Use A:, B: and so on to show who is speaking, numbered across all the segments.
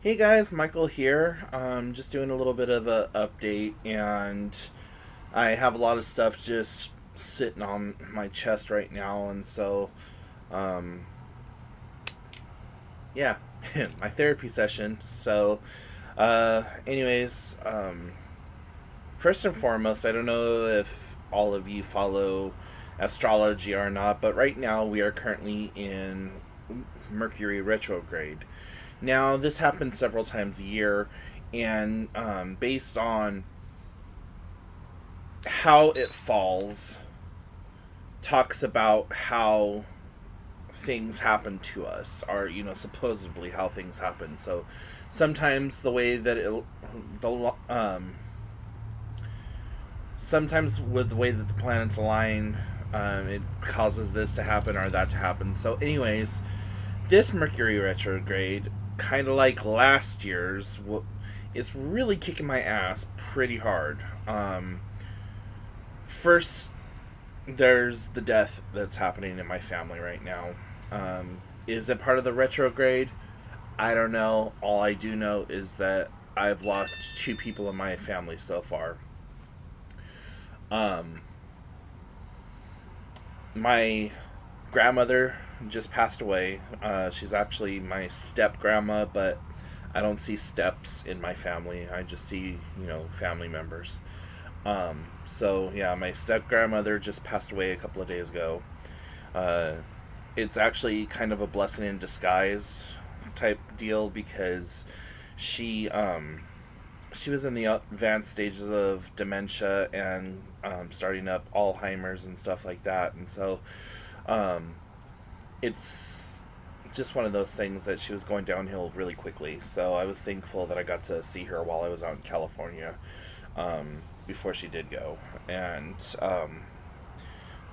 A: Hey guys, Michael here. Just doing a little bit of a update, and I have a lot of stuff just sitting on my chest right now, and so um, yeah, my therapy session. Anyways, first and foremost, I don't know if all of you follow astrology or not, but right now we are currently in Mercury retrograde. Now, this happens several times a year, and based on how it falls, talks about how things happen to us, or supposedly how things happen. So, sometimes the way that the sometimes with the way that the planets align, it causes this to happen or that to happen. So, anyways, this Mercury retrograde, kind of like last year's, is really kicking my ass pretty hard. First, there's the death that's happening in my family right now. Is it part of the retrograde? I don't know. All I do know is that I've lost two people in my family so far. Um, my grandmother just passed away. She's actually my step grandma, but I don't see steps in my family. I just see, family members. So yeah, my step grandmother just passed away a couple of days ago. Uh, it's actually kind of a blessing in disguise type deal because she she was in the advanced stages of dementia and starting up Alzheimer's and stuff like that, and so um, it's just one of those things that she was going downhill really quickly. So I was thankful that I got to see her while I was out in California before she did go, and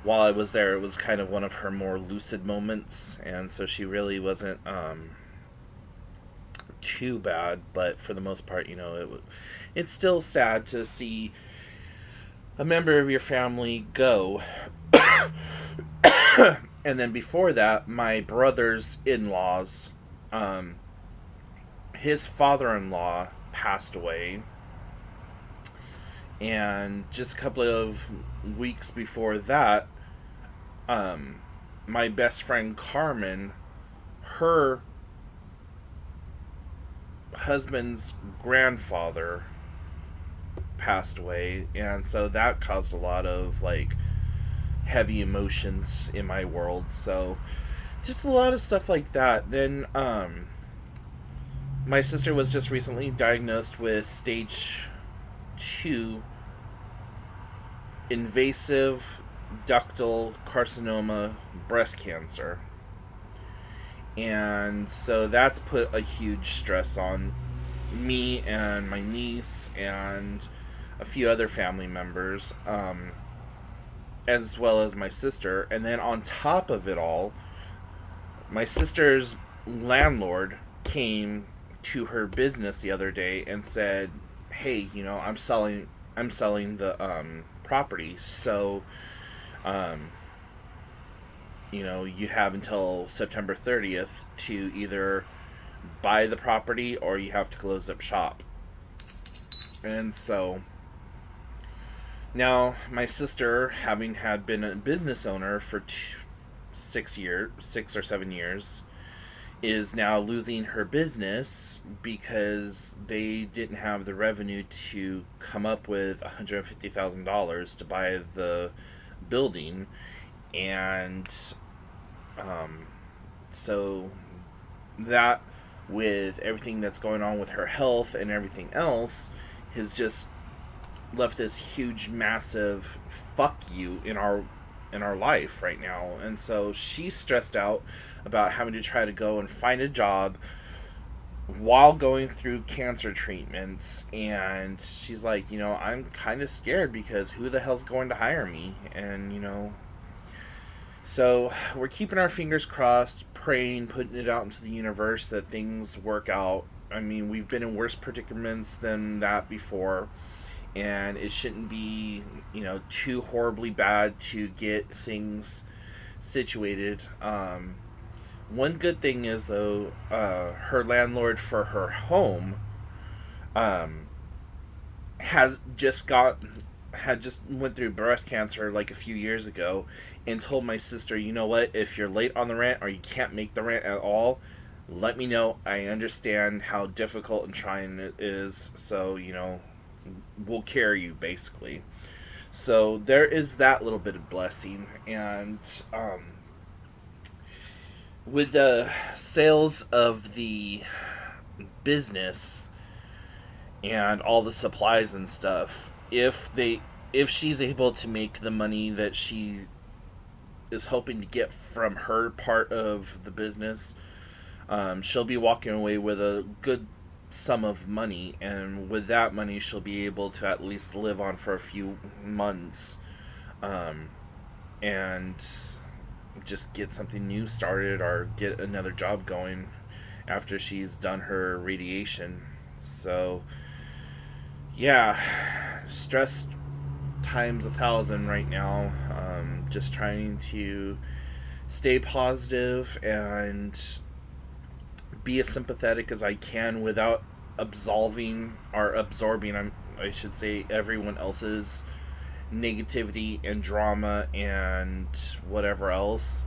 A: while I was there, it was kind of one of her more lucid moments, and so she really wasn't too bad. But for the most part, it's still sad to see a member of your family go. And then before that, my brother's in-laws, um, his father-in-law passed away, and just a couple of weeks before that, um, my best friend Carmen, her husband's grandfather passed away, and so that caused a lot of like heavy emotions in my world. So just a lot of stuff like that. Then my sister was just recently diagnosed with stage 2 invasive ductal carcinoma breast cancer. And so that's put a huge stress on me and my niece and a few other family members, as well as my sister. And then on top of it all, my sister's landlord came to her business the other day and said, "Hey, I'm selling the property, so um, you have until September 30th to either buy the property or you have to close up shop." And so now my sister, having had been a business owner for 6 or 7 years, is now losing her business because they didn't have the revenue to come up with $150,000 to buy the building. And um, so that, with everything that's going on with her health and everything else, has just left this huge, massive fuck you in our life right now. And so she's stressed out about having to try to go and find a job while going through cancer treatments. And she's like, I'm kind of scared because who the hell's going to hire me? And so we're keeping our fingers crossed, praying, putting it out into the universe that things work out. I mean, we've been in worse predicaments than that before, and it shouldn't be, too horribly bad to get things situated. One good thing is though, her landlord for her home um, has just got had just went through breast cancer like a few years ago, and told my sister, you know what, if you're late on the rent or you can't make the rent at all, let me know. I understand how difficult and trying it is, so we'll carry you basically. So there is that little bit of blessing. And with the sales of the business and all the supplies and stuff, if she's able to make the money that she is hoping to get from her part of the business, she'll be walking away with a good sum of money, and with that money, she'll be able to at least live on for a few months, um, and just get something new started or get another job going after she's done her radiation. So, yeah, stress times 1,000 right now. Just trying to stay positive and be as sympathetic as I can without absolving or absorbing, I should say, everyone else's negativity and drama and whatever else.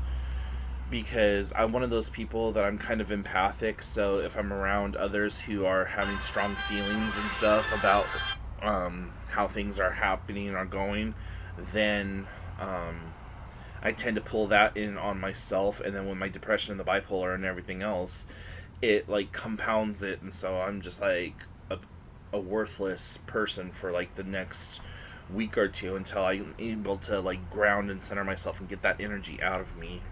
A: Because I'm one of those people that I'm kind of empathic, so if I'm around others who are having strong feelings and stuff about how things are happening or going, then I tend to pull that in on myself, and then with my depression and the bipolar and everything else, it like compounds it, and so I'm just like a worthless person for like the next week or two until I'm able to like ground and center myself and get that energy out of me.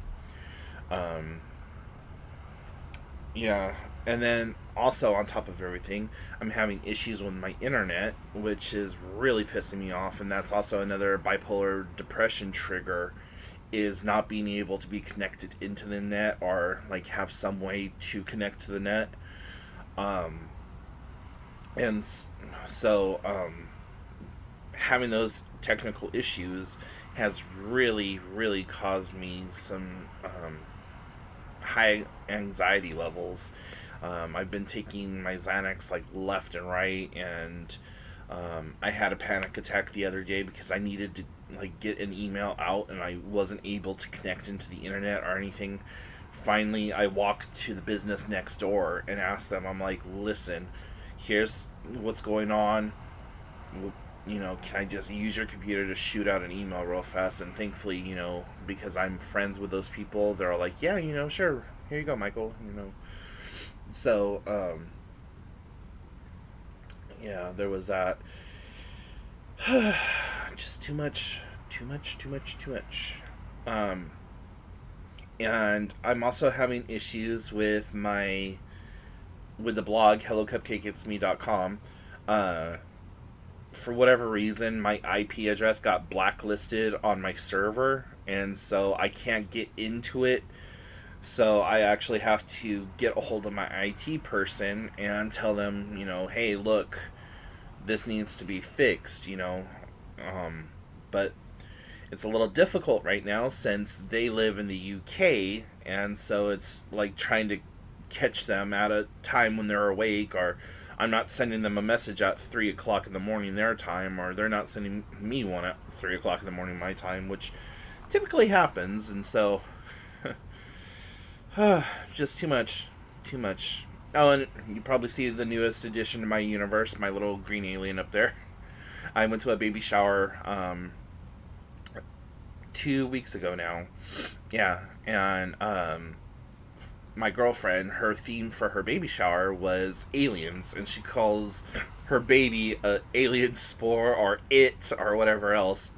A: Um, yeah, and then also on top of everything, I'm having issues with my internet, which is really pissing me off, and that's also another bipolar depression trigger, is not being able to be connected into the net or like have some way to connect to the net. Um, and so having those technical issues has really, really caused me some high anxiety levels. I've been taking my Xanax like left and right, and I had a panic attack the other day because I needed to like get an email out and I wasn't able to connect into the internet or anything. Finally, I walked to the business next door and asked them. I'm like, "Listen, here's what's going on. Can I just use your computer to shoot out an email real fast?" And thankfully, because I'm friends with those people, they're all like, "Yeah, sure. Here you go, Michael." So, yeah, there was that. Just too much, too much, too much, too much. Um, and I'm also having issues with the blog hellocupcakeitsme.com. Uh, for whatever reason, my IP address got blacklisted on my server, and so I can't get into it. So I actually have to get a hold of my IT person and tell them, hey, look, this needs to be fixed, Um, but it's a little difficult right now since they live in the UK, and so it's like trying to catch them at a time when they're awake, or I'm not sending them a message at 3 o'clock in the morning their time, or they're not sending me one at 3 o'clock in the morning my time, which typically happens, and so just too much. Too much. Oh, and you probably see the newest addition to my universe, my little green alien up there. I went to a baby shower 2 weeks ago now. Yeah, and my girlfriend, her theme for her baby shower was aliens, and she calls her baby a alien spore or it or whatever else.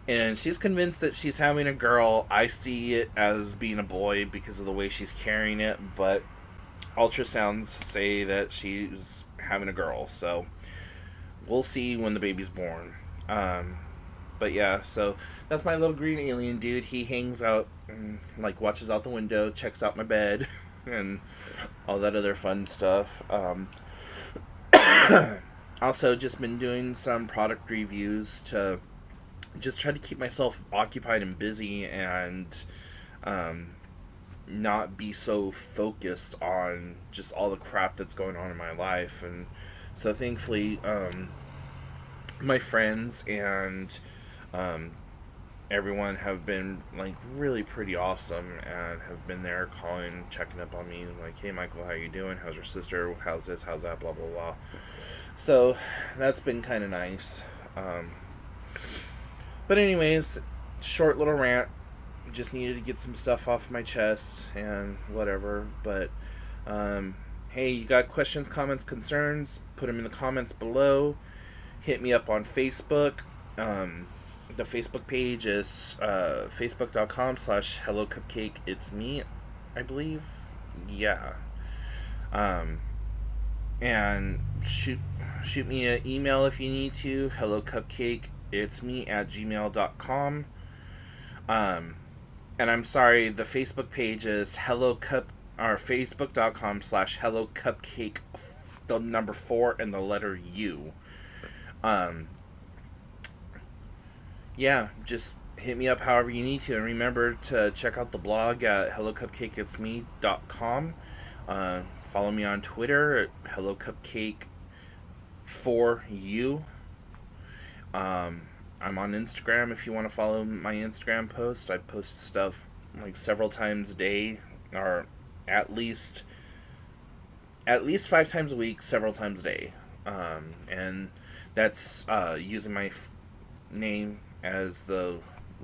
A: And she's convinced that she's having a girl. I see it as being a boy because of the way she's carrying it, but ultrasounds say that she's having a girl. So we'll see when the baby's born. But yeah, so that's my little green alien dude. He hangs out and like watches out the window, checks out my bed, and all that other fun stuff. Also, just been doing some product reviews to just try to keep myself occupied and busy, and not be so focused on just all the crap that's going on in my life. And so thankfully, my friends and um, everyone have been like really pretty awesome and have been there calling, checking up on me, like, hey Michael, how you doing, how's your sister, how's this, how's that, blah blah blah. So that's been kind of nice. um, but anyways, short little rant, just needed to get some stuff off my chest and whatever. But um, hey, you got questions, comments, concerns, put them in the comments below. Hit me up on Facebook. um, the Facebook page is facebook.com/, hello cupcake it's me, I believe. Yeah. um, and shoot me an email if you need to, hello cupcake it's me at gmail.com. um, and I'm sorry, the Facebook page is hello cup or facebook.com/hello cupcake, the number 4 and the letter U. um, yeah, just hit me up however you need to. And remember to check out the blog at hellocupcakeitsme.com. Follow me on Twitter at hellocupcake4u. Um, I'm on Instagram if you want to follow my Instagram post. I post stuff like several times a day, or at least at least 5 times a week, several times a day. And that's using my name as the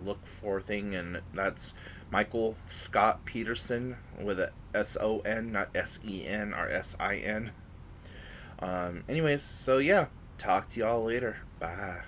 A: look for thing, and that's Michael Scott Peterson with a SON, not SEN or SIN. Anyways, so yeah, talk to y'all later. Bye.